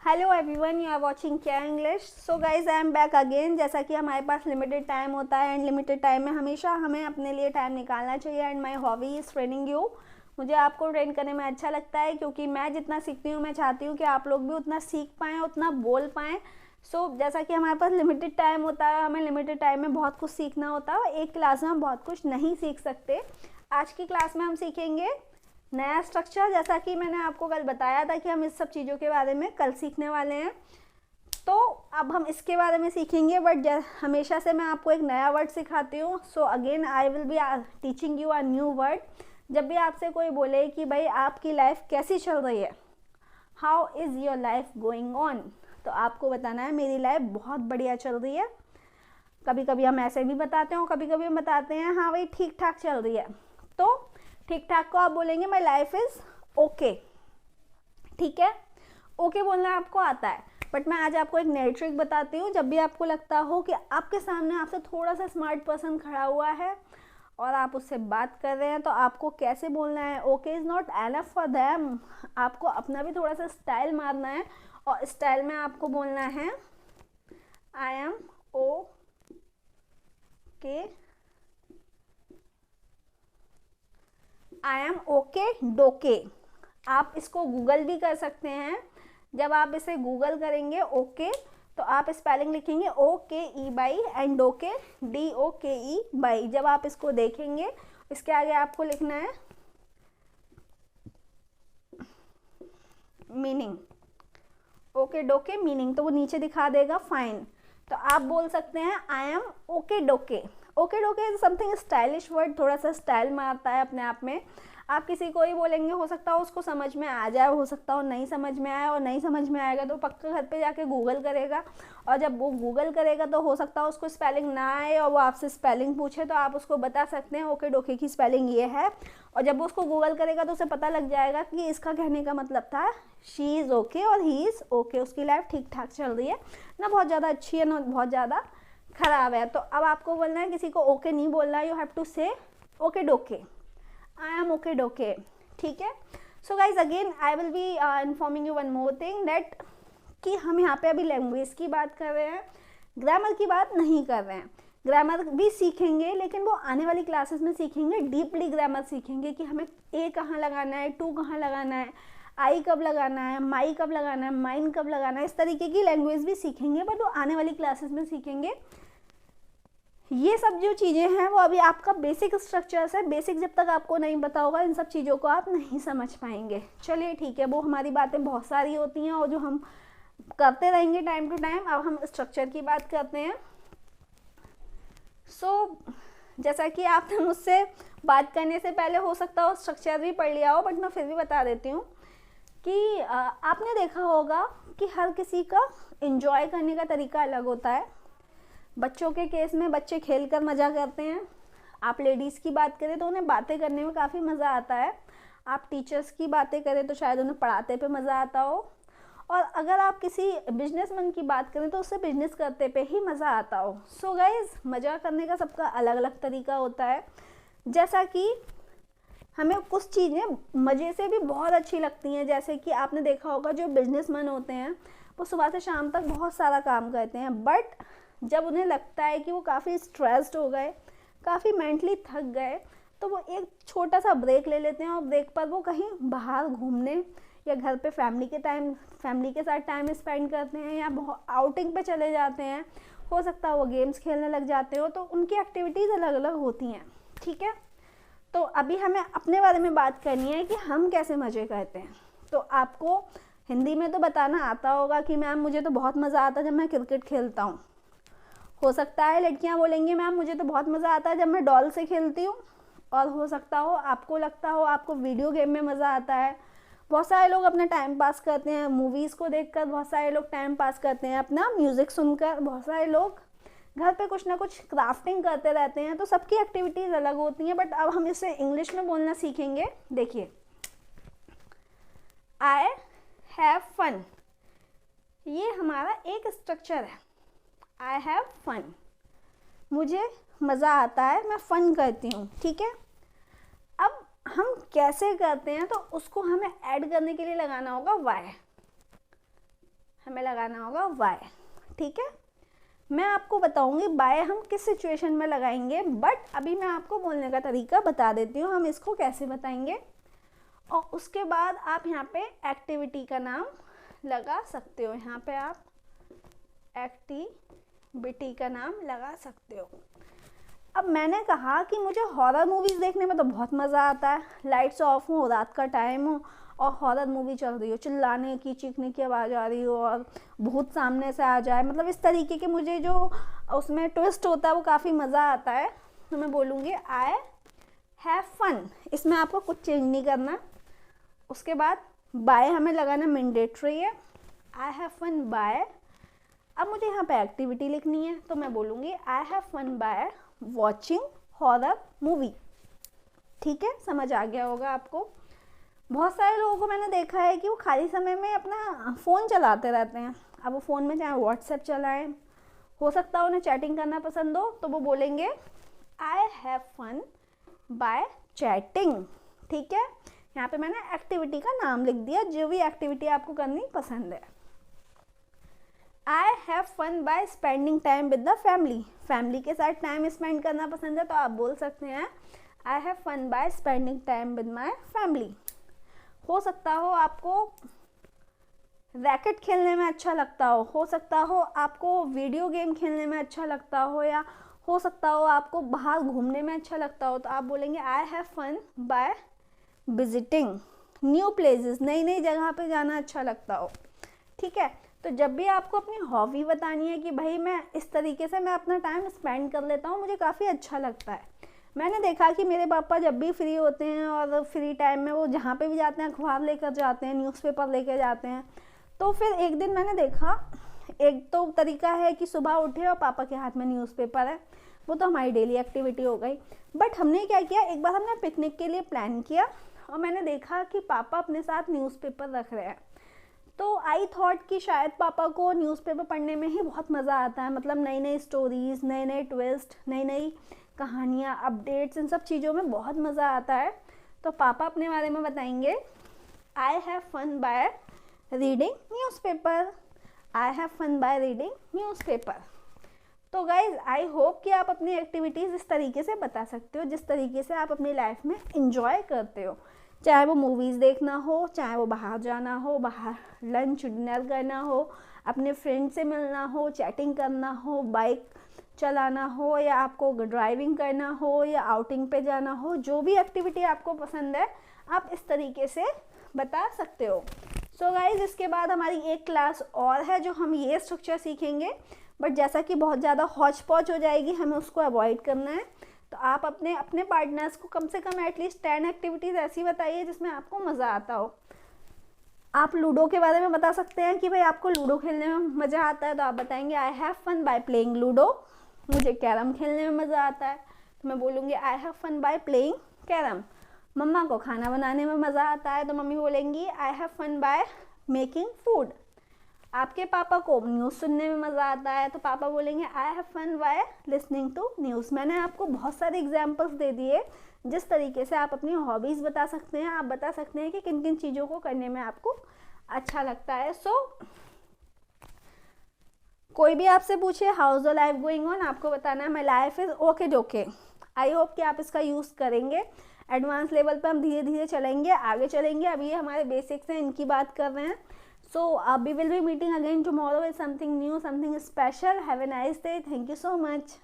Hello everyone, you are watching क्या English. So guys I am back again. जैसा कि हमारे पास लिमिटेड टाइम होता है एंड लिमिटेड टाइम में हमेशा हमें अपने लिए टाइम निकालना चाहिए and my hobby is training you. मुझे आपको ट्रेन करने में अच्छा लगता है क्योंकि मैं जितना सीखती हूँ मैं चाहती हूँ कि आप लोग भी उतना सीख पाएँ, उतना बोल पाएँ। सो जैसा कि हमारे पास लिमिटेड टाइम होता है, हमें लिमिटेड टाइम में बहुत कुछ सीखना होता है। एक क्लास में हम बहुत कुछ नहीं सीख सकते। आज की क्लास में हम सीखेंगे नया स्ट्रक्चर। जैसा कि मैंने आपको कल बताया था कि हम इस सब चीज़ों के बारे में कल सीखने वाले हैं, तो अब हम इसके बारे में सीखेंगे। बट हमेशा से मैं आपको एक नया वर्ड सिखाती हूँ। So again I will be teaching you a new word. जब भी आपसे कोई बोले कि भाई आपकी लाइफ कैसी चल रही है, how is your life going on, तो आपको बताना है मेरी लाइफ बहुत बढ़िया चल रही है। कभी कभी हम ऐसे भी बताते हैं, कभी कभी हम बताते हैं हाँ भाई ठीक ठाक चल रही है। तो ठीक ठाक को आप बोलेंगे माई लाइफ इज़ ओके। ठीक है, ओके बोलना आपको आता है। बट मैं आज आपको एक नई ट्रिक बताती हूँ। जब भी आपको लगता हो कि आपके सामने आपसे थोड़ा सा स्मार्ट पर्सन खड़ा हुआ है और आप उससे बात कर रहे हैं, तो आपको कैसे बोलना है। Okay is not enough for them, आपको अपना भी थोड़ा सा स्टाइल मारना है और स्टाइल में आपको बोलना है I am okay, I am okay डोके। आप इसको गूगल भी कर सकते हैं। जब आप इसे गूगल करेंगे ओके, तो आप स्पेलिंग लिखेंगे ओ के ई बाई एंड डोके DOKE बाई। जब आप इसको देखेंगे, इसके आगे आपको लिखना है मीनिंग, ओके डोके मीनिंग, तो वो नीचे दिखा देगा फाइन। तो आप बोल सकते हैं आई एम ओके डोके। ओके डोके इज समथिंग स्टाइलिश वर्ड, थोड़ा सा स्टाइल मारता है अपने आप में। आप किसी को ही बोलेंगे, हो सकता हो उसको समझ में आ जाए, हो सकता हो नहीं समझ में आए, और नहीं समझ में आएगा तो पक्का घर पे जाके गूगल करेगा। और जब वो गूगल करेगा तो हो सकता हो उसको स्पेलिंग ना आए और वो आपसे स्पेलिंग पूछे, तो आप उसको बता सकते हैं ओके डोके की स्पेलिंग ये है। और जब वो उसको गूगल करेगा तो उसे पता लग जाएगा कि इसका कहने का मतलब था शी इज़ ओके और ही इज़ ओके, उसकी लाइफ ठीक ठाक चल रही है, ना बहुत ज़्यादा अच्छी है ना बहुत ज़्यादा ख़राब है। तो अब आपको बोलना है, किसी को ओके नहीं बोलना है, यू हैव टू से ओके डोके, आई एम ओके डोके। ठीक है। So guys again I will be informing you one more thing that कि हम यहाँ पे अभी लैंग्वेज की बात कर रहे हैं, ग्रामर की बात नहीं कर रहे हैं। ग्रामर भी सीखेंगे लेकिन वो आने वाली क्लासेस में सीखेंगे, डीपली ग्रामर सीखेंगे कि हमें ए कहाँ लगाना है, टू कहाँ लगाना है, आई कब लगाना है, माई कब लगाना है, माइन कब लगाना है। इस तरीके की लैंग्वेज भी सीखेंगे, बट वो आने वाली क्लासेस में सीखेंगे। ये सब जो चीज़ें हैं वो अभी आपका बेसिक स्ट्रक्चर्स है। बेसिक जब तक आपको नहीं पता होगा, इन सब चीज़ों को आप नहीं समझ पाएंगे। चलिए ठीक है, वो हमारी बातें बहुत सारी होती हैं और जो हम करते रहेंगे टाइम टू टाइम। अब हम स्ट्रक्चर की बात करते हैं। जैसा कि आपने मुझसे बात करने से पहले हो सकता हो स्ट्रक्चर भी पढ़ लिया हो, बट मैं फिर भी बता देती हूँ कि आपने देखा होगा कि हर किसी का एंजॉय करने का तरीका अलग होता है। बच्चों के केस में बच्चे खेल कर मज़ा करते हैं। आप लेडीज़ की बात करें तो उन्हें बातें करने में काफ़ी मज़ा आता है। आप टीचर्स की बातें करें तो शायद उन्हें पढ़ाते पे मज़ा आता हो। और अगर आप किसी बिजनेसमैन की बात करें तो उससे बिजनेस करते पे ही मज़ा आता हो। सो गाइज, मज़ा करने का सबका अलग अलग तरीका होता है। जैसा कि हमें कुछ चीज़ें मज़े से भी बहुत अच्छी लगती हैं। जैसे कि आपने देखा होगा जो बिजनेसमैन होते हैं वो सुबह से शाम तक बहुत सारा काम करते हैं, बट जब उन्हें लगता है कि वो काफ़ी स्ट्रेस्ड हो गए, काफ़ी मेंटली थक गए, तो वो एक छोटा सा ब्रेक ले लेते हैं और ब्रेक पर वो कहीं बाहर घूमने या घर पे फैमिली के साथ टाइम स्पेंड करते हैं या आउटिंग पे चले जाते हैं। हो सकता है वो गेम्स खेलने लग जाते हो। तो उनकी एक्टिविटीज़ अलग अलग होती हैं। ठीक है, तो अभी हमें अपने बारे में बात करनी है कि हम कैसे मज़े करते हैं। तो आपको हिंदी में तो बताना आता होगा कि मैम मुझे तो बहुत मज़ा आता है जब मैं क्रिकेट खेलता हूँ। हो सकता है लड़कियां बोलेंगी मैम मुझे तो बहुत मज़ा आता है जब मैं डॉल से खेलती हूँ। और हो सकता हो आपको लगता हो आपको वीडियो गेम में मज़ा आता है। बहुत सारे लोग अपना टाइम पास करते हैं मूवीज़ को देखकर, बहुत सारे लोग टाइम पास करते हैं अपना म्यूज़िक सुनकर, बहुत सारे लोग घर पे कुछ ना कुछ क्राफ्टिंग करते रहते हैं। तो सबकी एक्टिविटीज़ अलग होती हैं। बट अब हम इसे इंग्लिश में बोलना सीखेंगे। देखिए, आई हैव फन, ये हमारा एक स्ट्रक्चर है। आई हैव फन, मुझे मज़ा आता है, मैं फ़न करती हूँ। ठीक है, अब हम कैसे करते हैं तो उसको हमें ऐड करने के लिए लगाना होगा वाई। हमें लगाना होगा बाय। ठीक है, मैं आपको बताऊंगी बाय हम किस सिचुएशन में लगाएंगे, बट अभी मैं आपको बोलने का तरीका बता देती हूँ हम इसको कैसे बताएंगे। और उसके बाद आप यहाँ पे एक्टिविटी का नाम लगा सकते हो, यहाँ पे आप एक्टिविटी का नाम लगा सकते हो। अब मैंने कहा कि मुझे हॉरर मूवीज़ देखने में तो बहुत मज़ा आता है, लाइट्स ऑफ हो, रात का टाइम हो और हॉरर मूवी चल रही हो, चिल्लाने की चीखने की आवाज़ आ रही हो और भूत सामने से आ जाए, मतलब इस तरीके के मुझे जो उसमें ट्विस्ट होता है वो काफ़ी मज़ा आता है। तो मैं बोलूँगी आई हैव फन, इसमें आपको कुछ चेंज नहीं करना। उसके बाद बाय हमें लगाना मैंडेटरी है, आई हैव फन बाय। अब मुझे यहाँ पे एक्टिविटी लिखनी है, तो मैं बोलूँगी I have fun by watching horror movie. ठीक है, समझ आ गया होगा आपको। बहुत सारे लोगों को मैंने देखा है कि वो खाली समय में अपना फ़ोन चलाते रहते हैं। अब वो फ़ोन में चाहे व्हाट्सएप चलाएं, हो सकता है उन्हें चैटिंग करना पसंद हो, तो वो बोलेंगे I have fun by chatting. ठीक है, यहाँ पे मैंने एक्टिविटी का नाम लिख दिया, जो भी एक्टिविटी आपको करनी पसंद है। I have fun by spending time with the family, family के साथ टाइम स्पेंड करना पसंद है तो आप बोल सकते हैं I have fun by spending time with my family. हो सकता हो आपको रैकेट खेलने में अच्छा लगता हो सकता हो आपको वीडियो गेम खेलने में अच्छा लगता हो, या हो सकता हो आपको बाहर घूमने में अच्छा लगता हो, तो आप बोलेंगे I have fun by visiting new places, नई नई जगह पे जाना अच्छा लगता हो। ठीक है, तो जब भी आपको अपनी हॉबी बतानी है कि भाई मैं इस तरीके से मैं अपना टाइम स्पेंड कर लेता हूँ, मुझे काफ़ी अच्छा लगता है। मैंने देखा कि मेरे पापा जब भी फ्री होते हैं और फ्री टाइम में वो जहाँ पे भी जाते हैं अखबार लेकर जाते हैं, न्यूज़पेपर लेकर जाते हैं। तो फिर एक दिन मैंने देखा, एक तो तरीका है कि सुबह उठे और पापा के हाथ में न्यूज़पेपर है, वो तो हमारी डेली एक्टिविटी हो गई। बट हमने क्या किया, एक बार हमने पिकनिक के लिए प्लान किया और मैंने देखा कि पापा अपने साथ न्यूज़पेपर रख रहे हैं। तो आई थॉट कि शायद पापा को न्यूज़पेपर पढ़ने में ही बहुत मज़ा आता है, मतलब नई नई स्टोरीज़, नए नए ट्विस्ट, नई नई कहानियाँ, अपडेट्स, इन सब चीज़ों में बहुत मज़ा आता है। तो पापा अपने बारे में बताएंगे I have fun by reading newspaper, I have fun by reading newspaper. तो गाइज आई होप कि आप अपनी एक्टिविटीज़ इस तरीके से बता सकते हो जिस तरीके से आप अपनी लाइफ में इंजॉय करते हो, चाहे वो मूवीज़ देखना हो, चाहे वो बाहर जाना हो, बाहर लंच डिनर करना हो, अपने फ्रेंड से मिलना हो, चैटिंग करना हो, बाइक चलाना हो, या आपको ड्राइविंग करना हो, या आउटिंग पे जाना हो, जो भी एक्टिविटी आपको पसंद है आप इस तरीके से बता सकते हो। सो गाइज इसके बाद हमारी एक क्लास और है जो हम ये स्ट्रक्चर सीखेंगे, बट जैसा कि बहुत ज़्यादा हौच पौच हो जाएगी, हमें उसको अवॉइड करना है। तो आप अपने पार्टनर्स को कम से कम एटलीस्ट 10 एक्टिविटीज़ ऐसी बताइए जिसमें आपको मज़ा आता हो। आप लूडो के बारे में बता सकते हैं कि भाई आपको लूडो खेलने में मज़ा आता है, तो आप बताएंगे I have fun by playing ludo. मुझे कैरम खेलने में मज़ा आता है, तो मैं बोलूँगी I have fun by playing carrom. मम्मा को खाना बनाने में मज़ा आता है, तो मम्मी बोलेंगी I have fun by making food. आपके पापा को न्यूज़ सुनने में मज़ा आता है, तो पापा बोलेंगे I have fun by listening to news. मैंने आपको बहुत सारे एग्जाम्पल्स दे दिए जिस तरीके से आप अपनी हॉबीज़ बता सकते हैं। आप बता सकते हैं कि किन किन चीज़ों को करने में आपको अच्छा लगता है। सो कोई भी आपसे पूछे how is your life going on, आपको बताना है माई लाइफ इज़ ओके जोके। आई होप कि आप इसका यूज़ करेंगे। एडवांस लेवल पर हम धीरे धीरे चलेंगे, आगे चलेंगे। अभी ये हमारे बेसिक्स हैं, इनकी बात कर रहे हैं। So we will be meeting again tomorrow with something new, something special. Have a nice day. Thank you so much.